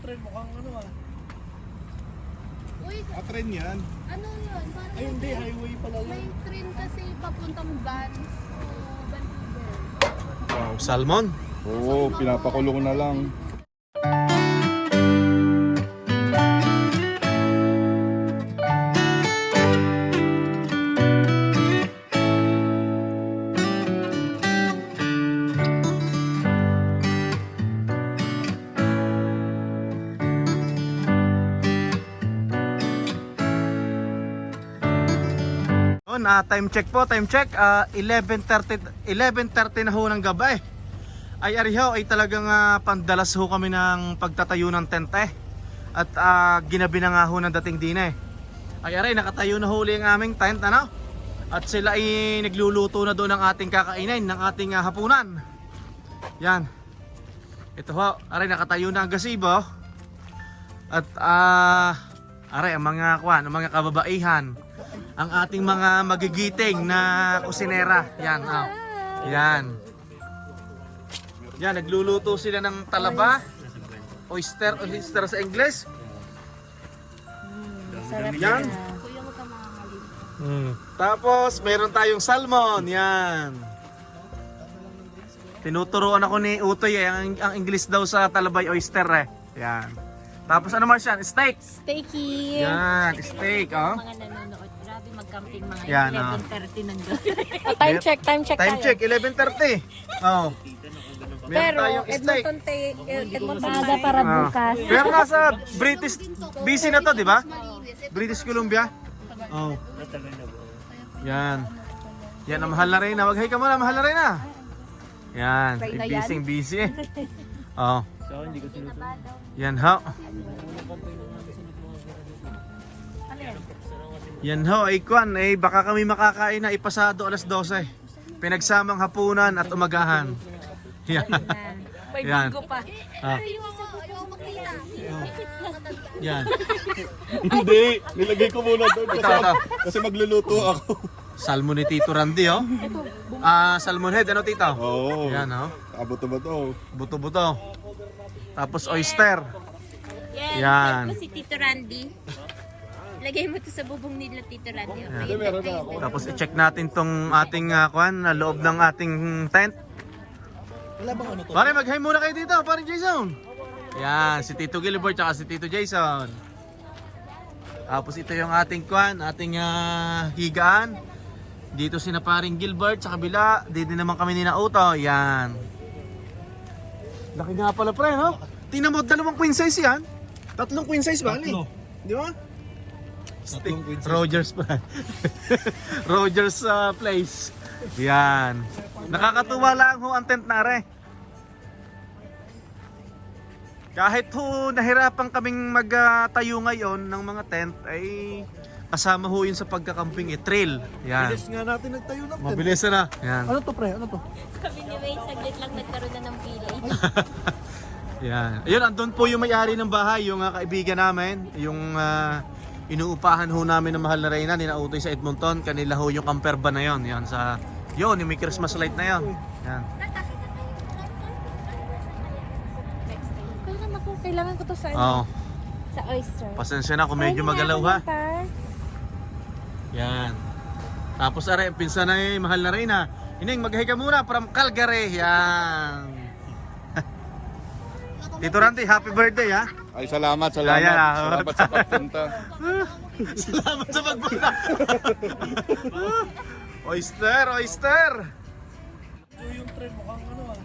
tren, mukhang ano ah. Uy, Tren yan. ano yun? Parang Ay hindi, highway pala may yun. train kasi papuntang Vans o Vancouver. Wow, salmon. Oo, pinapakulo ko na lang. Time check po, time check. 11:30 na ho ng gabi. Ay ariho ay talagang pandalas ho kami ng pagtatayo ng tente. At ginabi na nga ho ng dating din eh. Ay aray, nakatayo na huli ang aming tent, ano? At sila ay nagluluto na doon ng ating kakainin, ng ating hapunan. Yan. Ito ho, aray, nakatayo na ang gazebo. At aray, ang mga ang mga kababaihan, ang ating mga magigiting na kusinera. Yan, oh. Yan. Yan, nagluluto sila ng talaba. Oyster sa English. Sarap Yan. Kuya mo ka makakalim. Tapos, meron tayong salmon. Yan. Tinuturuan ako ni Utoy eh. Ang English daw sa talabay oyster eh. Yan. Tapos ano Marcian? Steak. Steaky. Yan, steak, oh. Mga nanonood, grabe mag-camping mga Yan, 11:30 nandun. Time check Time tayo. check, 11:30. Oh. Meron Pero tayong steak. Edmonton Maaga para Ah. bukas. Pero nasa British BC na to, di ba? British Columbia. Oh. Yan. Yan ang mahal na rin. Mag-hi ka muna, mahal na rin na. Yan, busy. Oh. Yan ho. Yan ho, ay kwan, baka kami makakain na ipasado alas 12. Pinagsamang hapunan at umagahan. Yan. May Yan. bingo pa. Ah. Yan. Hindi, nilagay ko muna doon Ito. kasi magluluto ako. Salmon ni Tito Randy, oh. Salmon head, ano Tito? Oo. Yan, oh. Abuto-buto. Buto-buto. Tapos oyster. Yan. Yan. Si Tito Randy. Lagay mo to sa bubong nila, Tito Randy. Hindi, meron na ako. Tapos i-check natin tong ating loob ng ating tent. Wala bang ano to? Pare, mag-hi muna kayo dito, pare Jason. Yan, si Tito Gilbert tsaka si Tito Jason. Tapos ito yung ating ating higaan. Dito si na paring Gilbert sa kabila. Dito naman kami ni Nauto. Yan. Laki nga pala pre, no? Tingnan mo, 2 queen size yan. 3 queen size ba? Tatlo. Di ba? 3 queen size. Rogers pa. Rogers place. Yan. Nakakatuwa lang ho ang tent na re. Kahit ho nahirapan kaming magtayo ngayon ng mga tent ay kasama ho yun sa pagkakamping trail. Yan. Bilis nga natin nagtayo ng tent. Mabilis na. Yan. Ano to pre? Ano to? Kami ni Wayne, saglit lang nagkaroon na ng village. Yan. Ayun, andun po yung may-ari ng bahay, yung kaibigan namin, yung inuupahan ho namin ng mahal na Reyna, ninautoy sa Edmonton. Kanila ho yung camper van na yon. Yan sa yun, yung may Christmas light na yon. Yan. Kailangan ko to sa Oh, Sa oyster. pasensya na kung medyo magalaw ha. Yan. Tapos are, pinsan na mahal na Reyna. Ining, mag-hi ka muna from Calgary. Yan. Tito Randy, happy birthday ha. Ay, salamat. Ayan, Salamat sa pagpunta. Salamat sa pagpunta. oyster. Ito yung tren, mukhang ano ah.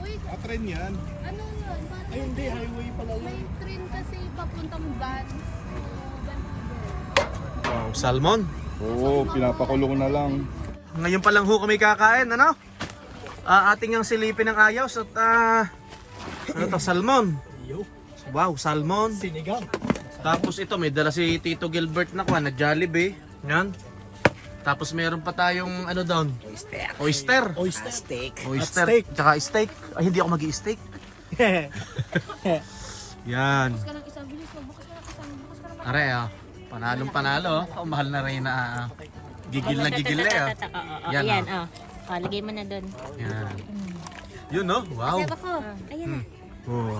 Uy, Tren yan. ano yun? Parang Ay hindi, highway pala may yun. train kasi papuntang Vans o Vancouver. Wow, salmon. Oo, pinapakulo ko na lang. Ngayon pa lang ho kami kakain, ano? Ating ang silipin ng ayos at ano to, salmon. Yo, Wow, salmon. sinigang. Tapos ito, may dala si Tito Gilbert na na Jollibee. Yan. Tapos meron pa tayong ano doon? Oyster. Oyster steak. Oyster. At steak. Tsaka steak. Ay, hindi ako mag-i-steak. Yan. Bukas ka ng isang bilis, magbukas ka ng isang, bukas ka ng Are, panalong panalo. Mahal na rin na gigil na gigil na. Yan, Ayan, oh. Lagay mo na doon. Yan. Yun, no? Wow. Sabi ko, ayan na. Oh.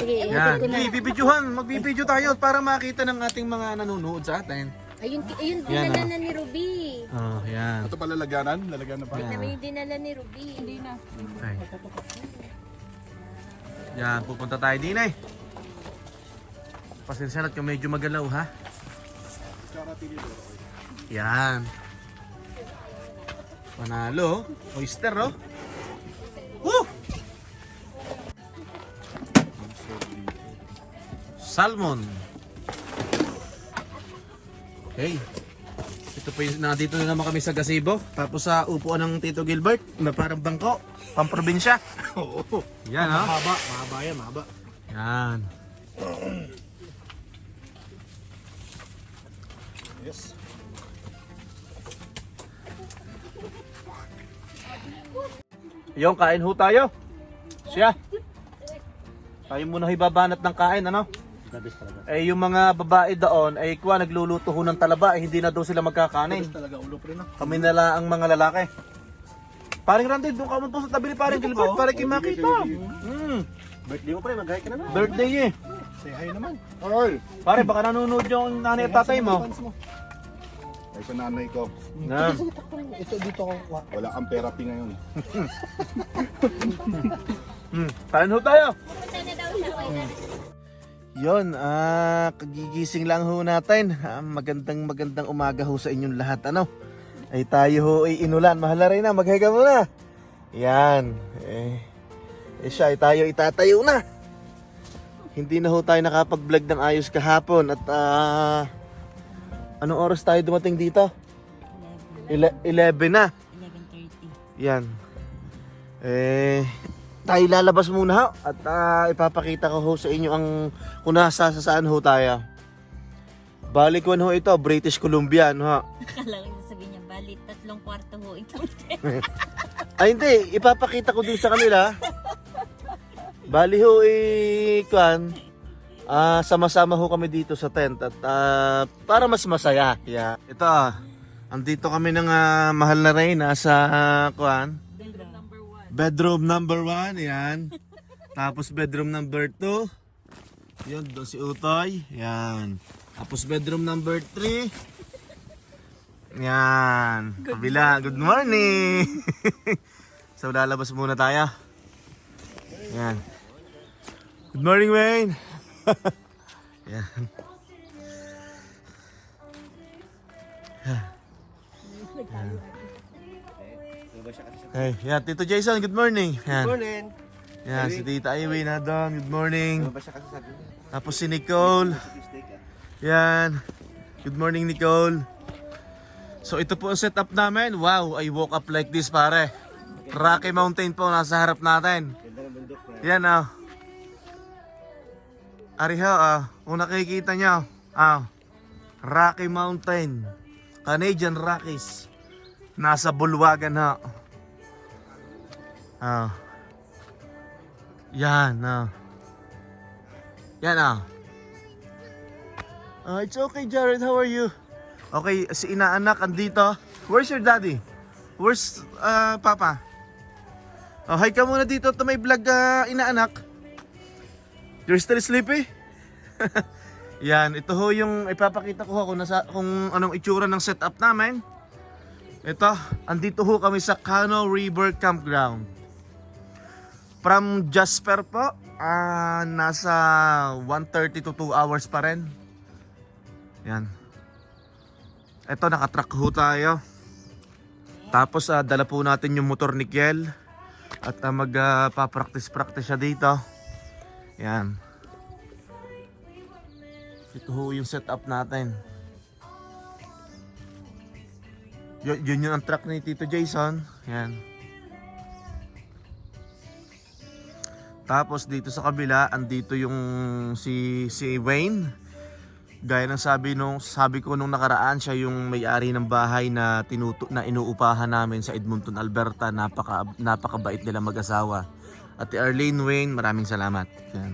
Sige, Yan. ikot ko na. Bibidyohan. Magbibidyo tayo para makita ng ating mga nanonood sa atin. Ayun, Yan, dinala oh. na ni Ruby. Oh, yan. Ito pala laganan? Lalagyan na pa? Tignan mo yung dinala ni Ruby. Hindi na. Okay. Yan, pupunta tayo din eh. Pasensya na't kung medyo magalaw ha. Yan. Panalo. Oyster oh. Woo! Salmon. Okay. Ito po yung nandito na naman kami sa gazebo. Tapos sa upuan ng Tito Gilbert na parang bangko. Pamprobinsya. Oo. Yan ha. Mahaba yan, mahaba. Yan. Yes. Yung kain ho tayo. Siya. Tayo muna hibabanat ng kain, ano? Labis talaga. Eh yung mga babae doon ay kuha nagluluto ho ng talaba, eh hindi na daw sila magkakanin. Labis talaga ulo pre no. Kami na lang ang mga lalaki. Paring Randy, doon ka mo po sa tabi ni Paring Gilbert para kayo makita. Birthday mo pre, mag-hi ka naman. Birthday eh. Say hi naman. Ay! Pare, baka nanonood yung nanay at tatay mo. Ay sa nanay ko. Yan. Ito dito ko. Wala kang therapy ngayon. Kain ho tayo. Pupunta na daw siya kay Yon, kagigising lang ho natin. Magandang umaga ho sa inyong lahat. Ano? Ay tayo ho ay inulan. Mahal na rin na, maghiga muna. Yan. Siya ay tayo itatayo na. Hindi na ho tayo nakapag-vlog ng ayos kahapon. At anong oras tayo dumating dito? 11 na. 11:30. Yan. Tayo lalabas muna ho at ipapakita ko ho sa inyo ang kung nasa saan ho tayo. Balik ho ito, British Columbia ho. Akala ko sasabihin niya, bali, 3 kwarto ho ito. Ay hindi, ipapakita ko din sa kanila. Bali ho sama-sama ho kami dito sa tent at para mas masaya. Yeah. Ito andito kami ng mahal na Reyna sa bedroom number 1, yan. Tapos bedroom number 2. Yan, doon si Utoy. Yan. Tapos bedroom number 3. Yan. Kabila. Good morning. So, lalabas muna tayo. Yan. Good morning, Wayne. Yan. Hey, yan, Tito Jason, good morning. Yan. Good morning. Yan, si Tita Iwi na doon, good morning. Ba siya kasi sabi niya? Tapos si Nicole. Yan. Good morning, Nicole. So ito po ang setup namin. Wow, I woke up like this, pare. Rocky Mountain po nasa harap natin. Ganda ng bundok pre. Yan Ariho, kung nakikita nyo, Rocky Mountain. Canadian Rockies. Nasa bulwagan ha. Yan Yan it's okay, Jared. How are you? Okay, si inaanak andito. Where's your daddy? Where's papa? Oh, hi ka muna dito to may vlog, inaanak. You're still sleepy? Yan, ito ho yung ipapakita ko kung anong itsura ng setup namin. Ito, andito ho kami sa Cano River Campground. From Jasper po, nasa 1:30 to 2 hours pa rin. Yan. Ito, nakatrack ho tayo. Tapos, dala po natin yung motor ni Kiel. At magpa-practice siya dito. Yan. Ito ho yung setup natin. Yun yung ang truck ni Tito Jason. Yan. Tapos dito sa kabila, andito yung si Wayne. Gaya ng sabi ko nung nakaraan, siya yung may-ari ng bahay na inuupahan namin sa Edmonton, Alberta. Napakabait nila mag-asawa. At Arlene, Wayne, maraming salamat. Yan.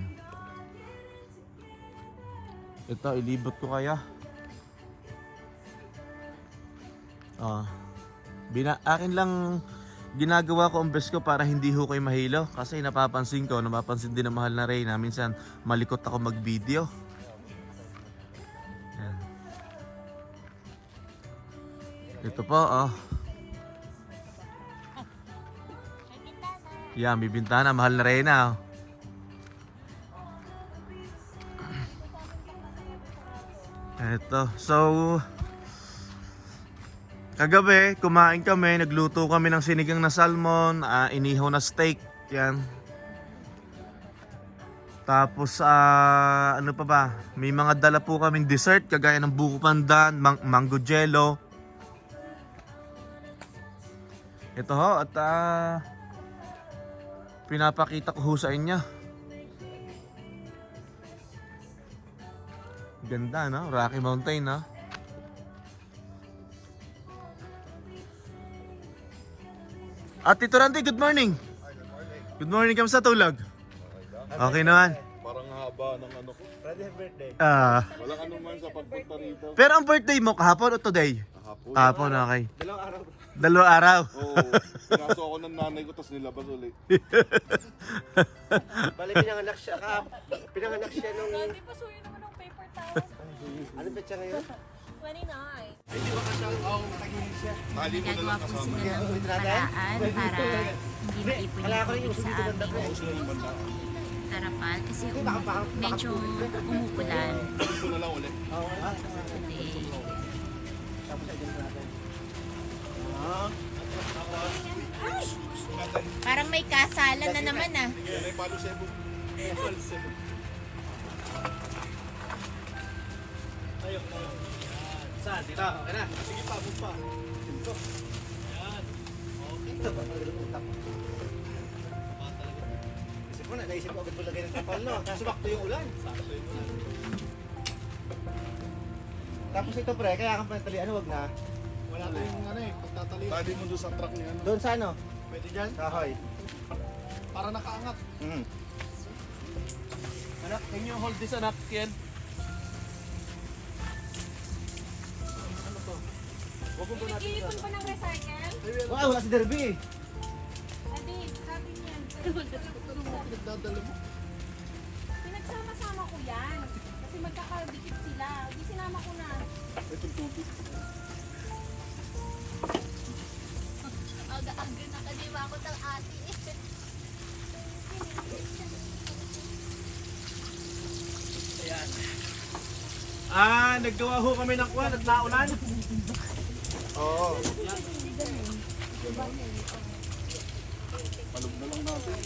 Ito, ilibot ko kaya. Akin lang ginagawa ko ang best ko para hindi ho kayo mahilo. Kasi napapansin din ng mahal na Reyna, minsan malikot ako mag-video. Yan. Ito po, oh. Yan, may bintana, mahal na Reyna, oh. Ito, so kagabi, kumain kami, nagluto kami ng sinigang na salmon, inihaw na steak, yan. Tapos, ano pa ba? May mga dala po kaming dessert, kagaya ng buko pandan, mango jello. Ito ho, at pinapakita ko ho sa inyo. Ganda, no? Rocky Mountain, no? At Tito Randy, good morning. Good morning, kamusta tulog? Okay naman. Parang haba ng ano ko. Friday birthday. Walang ano man sa pagpunta rito. Pero ang birthday mo, kahapon o today? Kahapon. Kahapon, okay. Dalawang araw. Dalawang araw. Oo. Pinaso ako ng nanay ko, tapos nilabas ulit. Bali, pinanganak siya nung... Hindi pa suyo naman ng paper towel. Ano ba siya ngayon? 29. Hindi ba kasi ako matagilid siya? Mali mo na Gagawa lang po kasama. sila ng paraan para hindi maipon yung tubig sa amin. Tarapal kasi medyo umuulan. Ito na lang ulit. Today. Parang may kasalan na naman ah. Yan ay palo sebo. Saan? Dito? Okay na. Sige pa, bus pa. Ito. Naisip ko agad lagay ng kapal, no? Sumakto yung ulan. Tapos ito pre, kaya kang panatalian, wag na. Wala tayong ano eh, pagtatali. Tali mo doon sa truck niya. Ano? Doon sa ano? Pwede dyan? Kahoy. Para nakaangat. Anak, can you hold this, anak? Ken? Pinag-iipon pa ng recycle? Wow, wala si Derby eh. Adi, sabi niyan. Pinagdadala mo. Pinagsama-sama ko yan. Kasi magkakadikit sila. Hindi sinama ko na. Itong tubig. Aga-aga na kanima ako ng ate. Naggawa ho kami ng kwan at naulan. Oo. Palog na lang natin.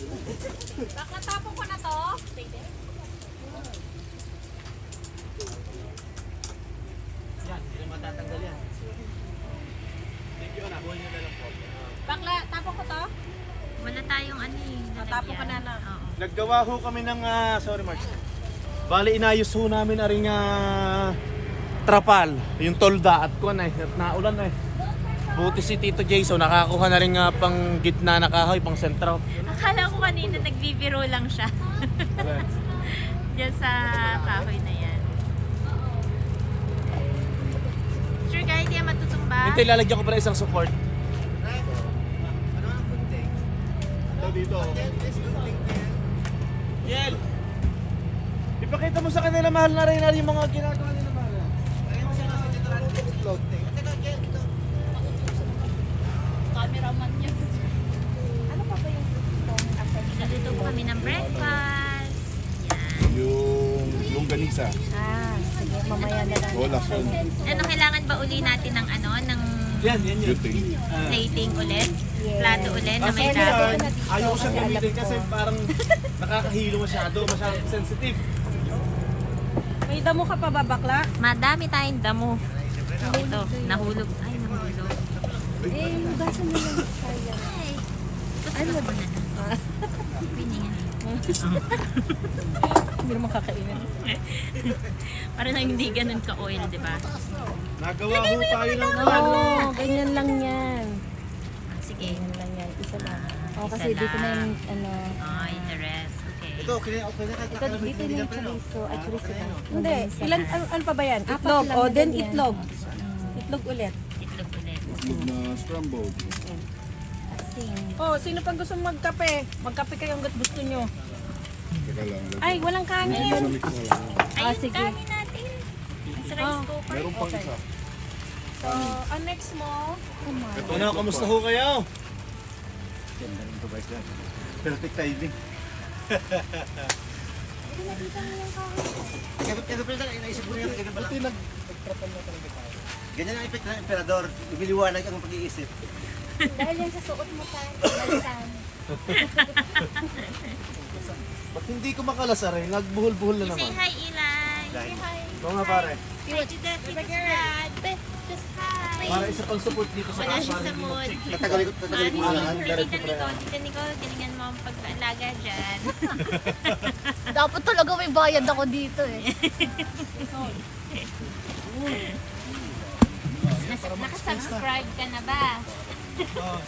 Baka tapon ko na to. Yan, hindi na matatanggal yan. Thank you, anak. Buhay nyo na lang po. Bakla, tapon ko to? Wala tayong ano eh. Tapon ko na na. Oo. Naggawa ho kami ng, sorry Mark. Bali, inayos ho namin na rin trapal, yung tolda at kuwan eh, at naulan eh. Buti si Tito Jason, nakakuha na rin pang gitna na kahoy, pang sentro. Akala ko kanina nagbibiro lang siya. Diyan sa kahoy na yan. Sure ka, hindi yan matutumba? Hindi, lalagyan ko pala isang support. Ano ang kunting? Ito dito. Yel! Ipakita mo sa kanila mahal na rin yung mga ginagawa nila mahal. Kaya mo siya nasa dito rin yung vlog. Teka, ito. Cameraman niya. Ano pa ba yung Naluto po kami ng breakfast. Yan. Yung longganisa. sige, mamaya na lang. O, last one. Ano, kailangan ba uli natin ng ano, ng Yan. Beauty. plating ulit? Plato ulit na may dahon? Ayaw ko siyang gamitin kasi parang nakakahilo masyado sensitive. May damo ka pa ba, bakla? Madami tayong damo. Ito, nahulog. Ay, nahulog. Yung baso mo lang. Ay, ano ba na? Piningan. Hindi naman kakainin. Parang hindi ganun ka-oil, di ba? Nagawa ho tayo ng plan. Ganyan lang yan. Sige. Ganyan lang yan. Isa lang. Isa Kasi dito na lang. yung ano. Ay, the rest. Okay. Ito, okay na Ito, dito na yung chorizo at chorizo. Hindi, ilan ano pa ba yan? Itlog. O, then itlog. Itlog ulit. Itlog ulit. Itlog na scrambled. natin. Oh, sino pang gusto magkape? Magkape kayo hanggat gusto nyo. Teka lang. Ay, walang kanin. Sa mix na lang. Ayun, sige. kanin natin. Sa rice cooker. Meron pang isa. So, ang next mo, Ano, kamusta ho kayo? Ganda rin to guys yan. Perfect timing. Kaya pala naisip ko na yan. Ganyan pala. Pati nagtrapan na talaga tayo. Ganyan ang effect ng emperador. Lumiliwanag ang pag-iisip. Dahil yan sa suot mo tayo. Balisan. Ba't hindi ko makalasar eh? Nagbuhol-buhol na Say naman. hi, Eli. Say hi. Oo nga pare. Hi to the dad. Just hi. Para isa pang support dito sa Wala siya kasama sa ni mood. Tatagalin ko Mami, muna lang. Tita Nicole, galingan mo ang pag-alaga dyan. Dapat talaga may bayad ako dito eh. Nakasubscribe ka na ba?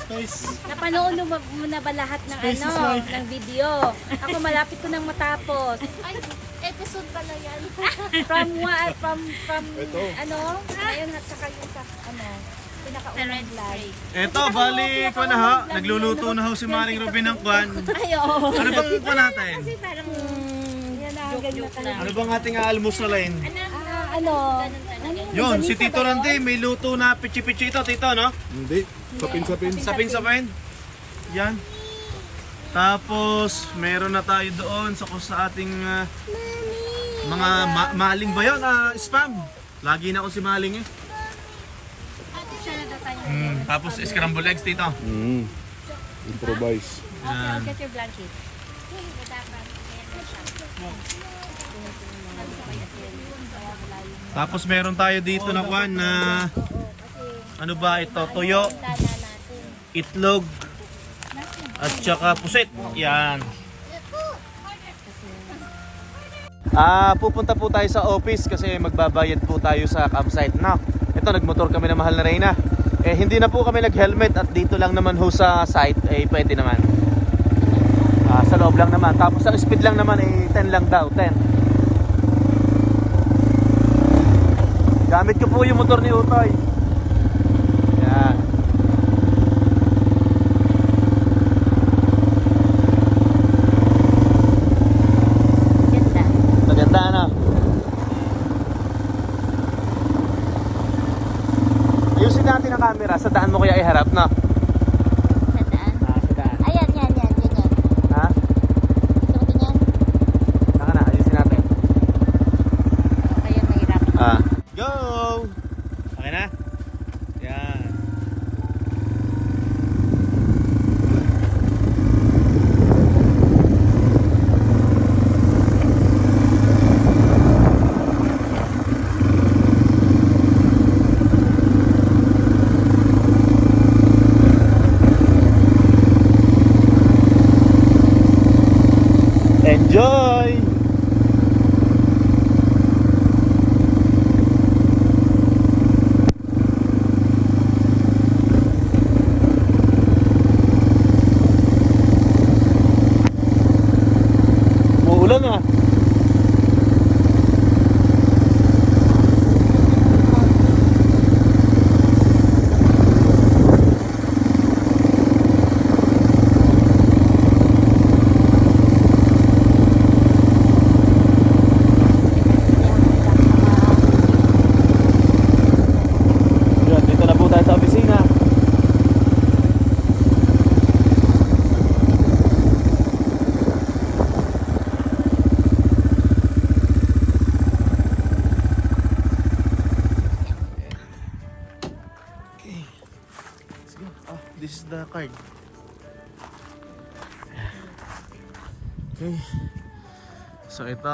Space. napanood mo na ba lahat ng ng video? Ako malapit ko nang matapos. Ay, episode pala yan. From Ito. ngayon at saka yung sa Sa pinakaunang red vlog. stripe. Eto, bali ko na ha. Nagluluto na ho si Maring Robin ng kwan. Ay, oo. Ano bang kwan natin? Kasi parang Yan na, ganyan talaga. Ano bang ating aalmusalain? ganun talaga. Yun, si Tito Randy may luto na pichi-pichi ito, Tito, no? Hindi. Sapin-sapin. Sapin-sapin. Yan. Tapos, meron na tayo doon sa ating mga maling ba yun? Spam. Lagi na ako si maling eh. Tapos, scrambled eggs, Tito. Improvise. Yan. Get your blanket. Tapos, meron tayo dito na kwan na ano ba ito? Tuyo, itlog, at saka pusit. Yan. Pupunta po tayo sa office kasi magbabayad po tayo sa campsite. Now, ito nagmotor kami na mahal na Reyna. Eh hindi na po kami nag-helmet at dito lang naman ho sa site eh pwede naman. Sa loob lang naman. Tapos ang speed lang naman eh 10 lang daw, 10. Gamit ko po yung motor ni Utoy. Yan. Ganda. Maganda na. Ayusin natin ang camera. Sa daan mo kaya iharap, no? Sa daan. Sa daan. Ayan, yan. Ha? Gusto ko yan. Saka na, ayusin natin. Kaya mahirap. Go! Okay na? Yan. Enjoy! Uulan ah. Yun, dito na po tayo sa opisina. Okay. Let's go. This is the card. Okay. So ito,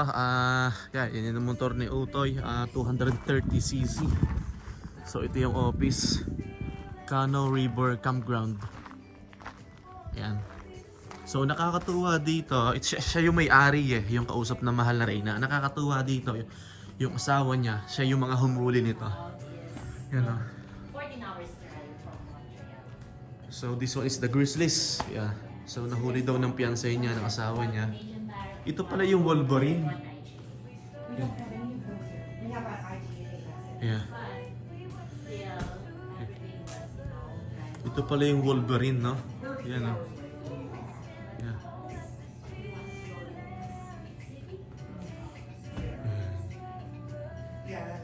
yan yung motor ni Utoy, 230cc. So ito yung office, Cano River Campground. Yan. So nakakatuwa dito, siya yung may-ari yung kausap na mahal na Reyna. Nakakatuwa dito, yung asawa niya, siya yung mga humuli nito. Yan o. So this one is the Grizzlies. Yeah. So nahuli daw ng fiancé niya, ng asawa niya. Ito pala yung Wolverine. Yeah. Ito pala yung Wolverine, no? Yan o. Yan.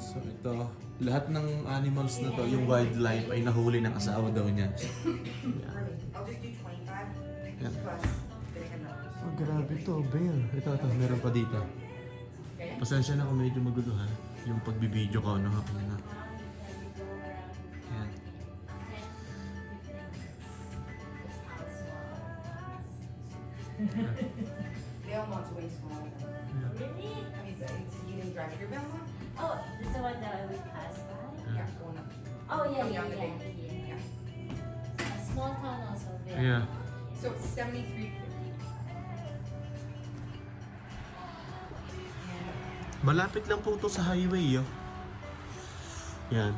So ito, lahat ng animals na to, yung wildlife ay nahuli ng asawa daw niya. Yan. Oh, grabe to, bear. Ito, meron pa dito. Pasensya na kung medyo magulo ha. Yung pagbibideo ko, ano ha. Yan. Belmont's way smaller. Really? I mean, you didn't drive your Belmont? Oh, this is the one that we passed by? Yeah, going up. Oh, yeah, Coming yeah, down the yeah. bay. Yeah. A small town also there. Yeah. So it's 73.50. Malapit lang po to sa highway, yo. Yan.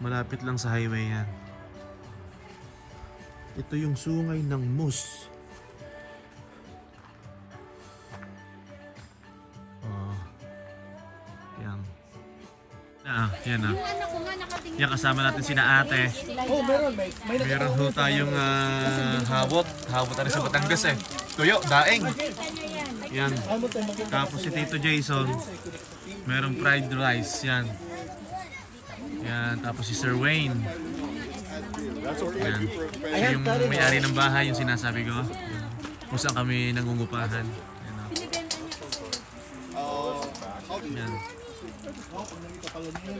Malapit lang sa highway yan. Ito yung sungay ng moose. Oh. Yan. Yan ah. Yung anak ko nga nakatingin. Yan, kasama natin sina ate. Oh, meron. May Meron ho tayong habot. Habot na rin sa Batangas eh. Tuyo, daing. Yan. Tapos si Tito Jason. Merong fried rice. Yan. Yan. Tapos si Sir Wayne. Yan. Siya yung may-ari ng bahay, yung sinasabi ko. Kung saan kami nangungupahan. Yan. Yan.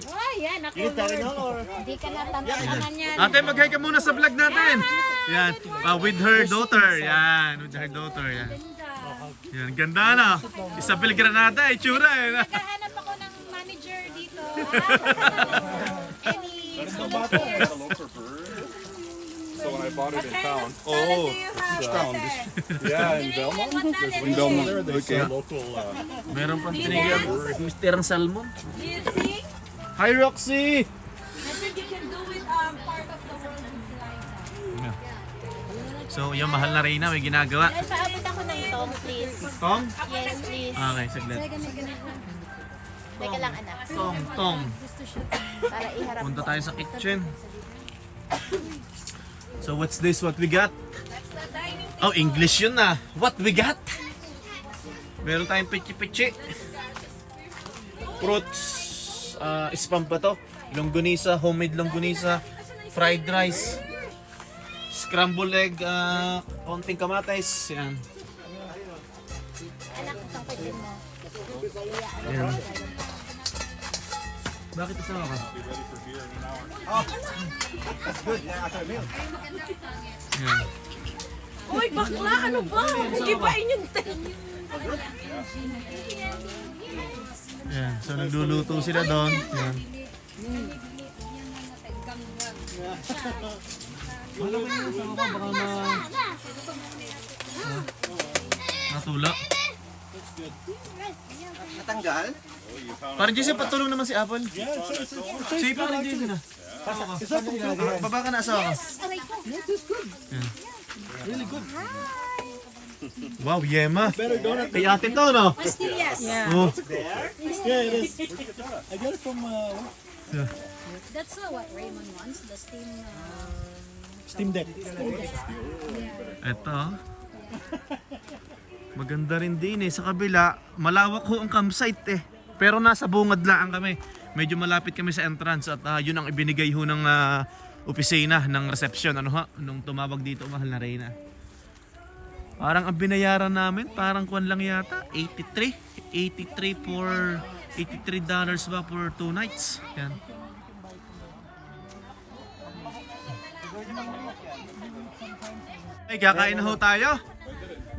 Ay, yan ako, Lord. Hindi ka natantanan yan. Ate, mag-hi ka muna sa vlog natin. Yan. With her daughter. Yan. With her daughter. Yan. Yan. Ganda na. Isabel Granada. Itsura eh. Naghahanap ako ng manager dito. Any So when I bought it in town, Oo. yeah, in Belmont, in Belmont, they say local. Meron pang tinigyan. Mr. ang Salmon. Do you see? Hi, Roxy! I think you can do it part of the world. So, yung mahal na Reyna, may ginagawa. Paabot ako ng tong, please. Tong? Yes, please. Okay, saglit. Teka lang, anak. Tong. Para iharap Punta ko. tayo sa kitchen. So, what's this? What we got? Oh, English yun na. What we got? Meron tayong pichi-pichi. Fruits. Spam pa to. Longganisa, homemade longganisa. Fried rice. Scrambled egg, konting kamatis. Yan. Anak, tangkadin mo. Yan. Bakit isama ka? Yan. Uy, bakla, ano ba? Gibain yung Yan. So nagluluto sila doon. Yan. Wala ba yung sama ka? Baka natulak. Natanggal? Parang Jason, patulong naman si Apple. Sige pa rin Jason ah. Baba ka na asawa ka. Yan. Really good. Wow, Yema. Kay ate to, no? pastillas. Oh. Yeah, it is. I got it from. That's what Raymond wants, the steam. Steam Deck. Eto. Maganda rin din eh. Sa kabila, malawak ho ang campsite eh. Pero nasa bungad lang kami. Medyo malapit kami sa entrance at yun ang ibinigay ho ng opisina ng reception. Ano ha? Nung tumawag dito, mahal na Reyna. Parang ang binayaran namin, parang kuwan lang yata, $83 ba for 2 nights. Yan. Ay, kakain na ho tayo.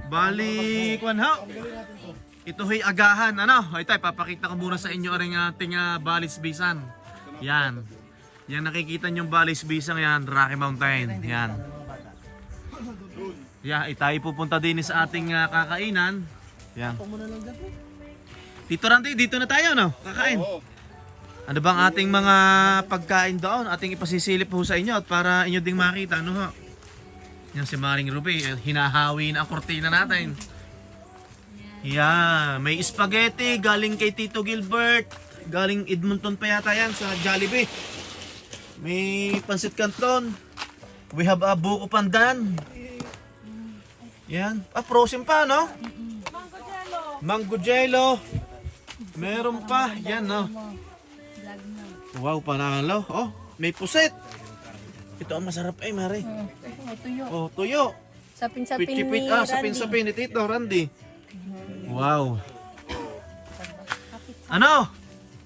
Bali, kuwan ho. Ito ho'y agahan. Ano? Ay tayo, papakita ko muna sa inyo ang ating Balis Bisan. Yan. Yan nakikita nyo yung Balis Bisan yan, Rocky Mountain. Yan. Yeah, tayo pupunta din sa ating kakainan. Yan. Tito Randy, dito na tayo, no? Kakain. Ano bang ating mga pagkain doon? Ating ipasisilip po sa inyo at para inyo ding makita, ano ho? Yan si Maring Ruby, hinahawi na ang kortina natin. Yan, may spaghetti galing kay Tito Gilbert. Galing Edmonton pa yata yan sa Jollibee. May pansit canton. We have a buko pandan. Yan. Frozen pa, no? Mango jello. Meron pa. Yan, no? Wow, panalo. Oh, may puset. Ito ang masarap Mare. Tuyo. Oh, tuyo. Sapin-sapin ni Pitipit. Sapin-sapin ni Tito Randy. Wow. Ano?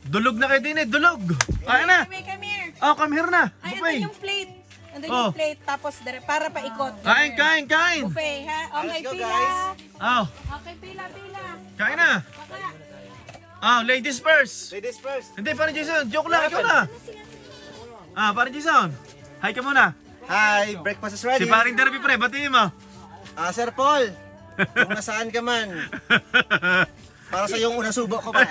Dulog na kayo din dulog. Kaya na. Come here. Oh, come here na. Ay, Buffet. ando yung plate. Ando Oh. yung plate. Tapos, para paikot. Kain. Buffet, ha? Okay, Let's go, pila. guys. Oh, Okay, pila. kain na. Ah, ladies first. Ladies first. Hindi, parang Jason. Joke lang, ikaw na. Ah, parang Jason. Hi ka muna. Hi, breakfast is ready. Si paring Derby pre, batiin mo. Sir Paul, kung nasaan ka man. Para sa yung unang subok ko pa.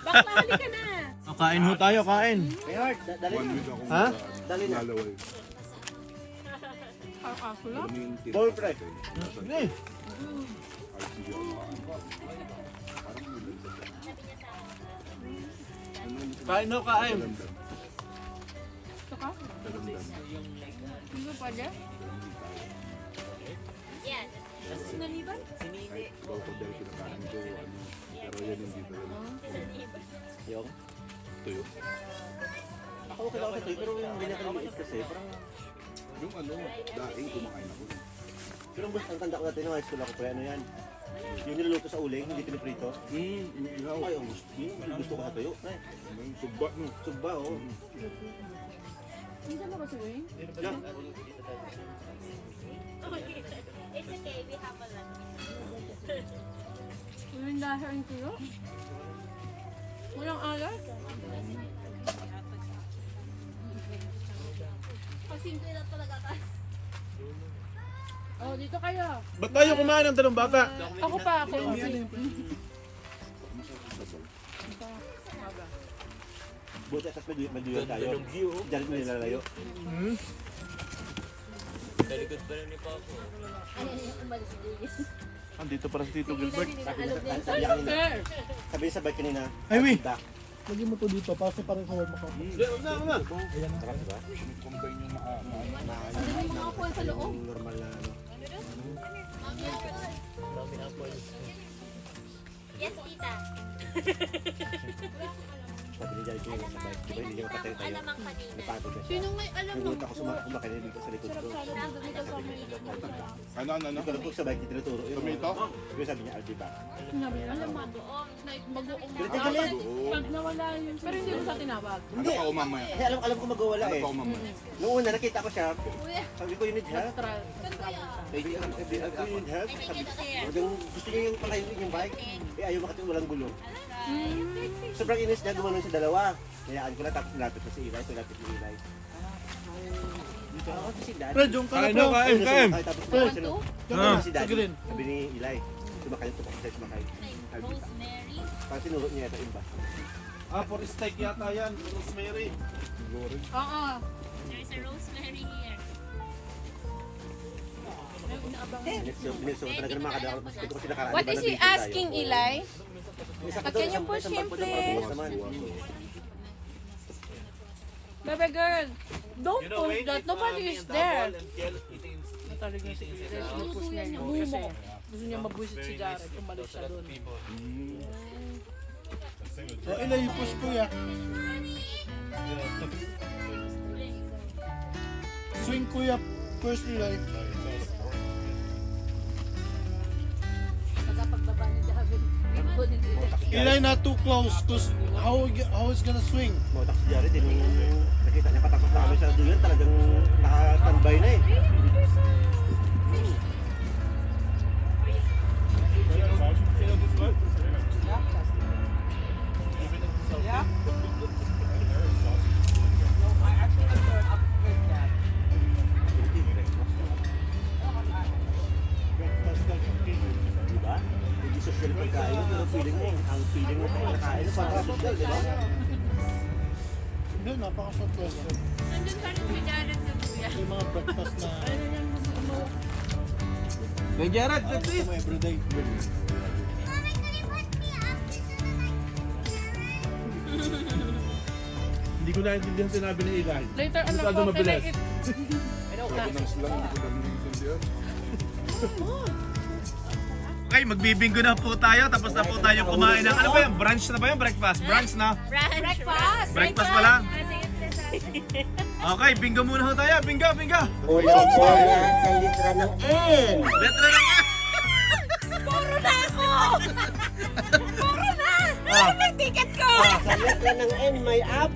Bakla, halika na. Oh, kain ho tayo, kain. Mayor, dali One na. week ako Ha? Dali na. lalaway. Ball pre. Sige. Kain ho, kain. Bago ko dahil kinakain ko, pero yan hindi talaga. Yung? Tuyo. Ako okay lang ako sa tuyo, pero yung ganyan kaliliit kasi, parang... Yung daing kumakain ako. Pero ang tanda ko natin ng high school ako pre, ano yan? Yung niluluto sa uling, hindi piniprito. Yung ilaw. Ay, ang gusto ko sa tuyo. Ay, Yung sugba, no? sugba, oh. Yan. It's okay, we have a lot. Yung dahil ang tuyo? Walang alat? Pasimple na talaga tayo. Oh, dito kayo. Ba't tayo kumain ng dalawang bata? Ako pa, ako yung Buti at maduyan tayo. Diyan mo nilalayo. Andito para si Tito Gilbert. Sabi sa bike kanina. Ay, wi. Back. Huwag na. Sarap, diba? Combine yung Yung normal na ano. Yes, tita. Sabi ni Jari kanina sa bike. Diba hindi niya mapatay tayo. Alamang kanina. Napagod na siya. Sino may alam ng Nagulat ako sumakay na dito sa likod ko. Ano? Hindi ko lang sa bike, tinuturo. Yung Tomato? Yung sabi niya, I'll be back. alam mo doon na mag-uong Pero tingnan galit. Pag nawala yun. Pero hindi ko siya tinawag. Ano ka o mamaya? Eh, alam ko magwawala Ano eh. ka o mamaya? Noong una nakita ko siya, sabi ko, you need help? Maybe you need help? Sabi ko, gusto niya yung palayuin yung bike. Eh, ayaw makatiwala walang gulo. Sobrang inis niya, gumanon sa dalawa. Hayaan ko lang, tapos nilapit na si Eli, pinapit ni Eli. Dito ako si Dad. Kain na, kain. Ay, tapos si Dad. Sabi ni Eli, sumakay ito, sumakay. Rosemary. Parang tinuro niya ito iba. Ah, for steak yata yan. Rosemary. Oo. There's a rosemary here. Bineso ko talaga ng mga kadakot. Kasi ko sila karaan. What is he asking, Eli? Can you push him, please? Baby girl, don't push that. Nobody is there. Talaga si push niya yun. Kasi gusto niya mabwisit si Jared. Umalis siya doon. Ilan yung push ko ya? Swing kuya, first life. Pagkapagbaba ni Jared, Eli not too close because how it's gonna swing? Motak si Jared, nakita niya patakot na kami sa duyan, talagang naka-standby na eh. Diba? Hindi social pagkain, pero ang feeling mo pag nakain, parang social, diba? Hindi, napaka-short question. Nandun pa rin si Jared sa kuya. Yung mga breakfast na... Hey Jared, let's eat! Everyday. Hindi ko naintindihan sinabi ni Eli. Later, anak Masyado ko, can I mabilis. eat? Sabi ng slang, hindi ko naintindihan. Okay, magbibinggo na po tayo. Tapos na po tayo kumain ng, ano ba yan? Brunch na ba yan? Breakfast? Brunch na? Breakfast! Breakfast pa lang? Okay, bingo muna ho tayo. Bingo, bingo! Ulang bola sa litra ng N. Letra ng A! Puro na ako! Puro na! Ah. May ticket ko! Sa litra ng N may up.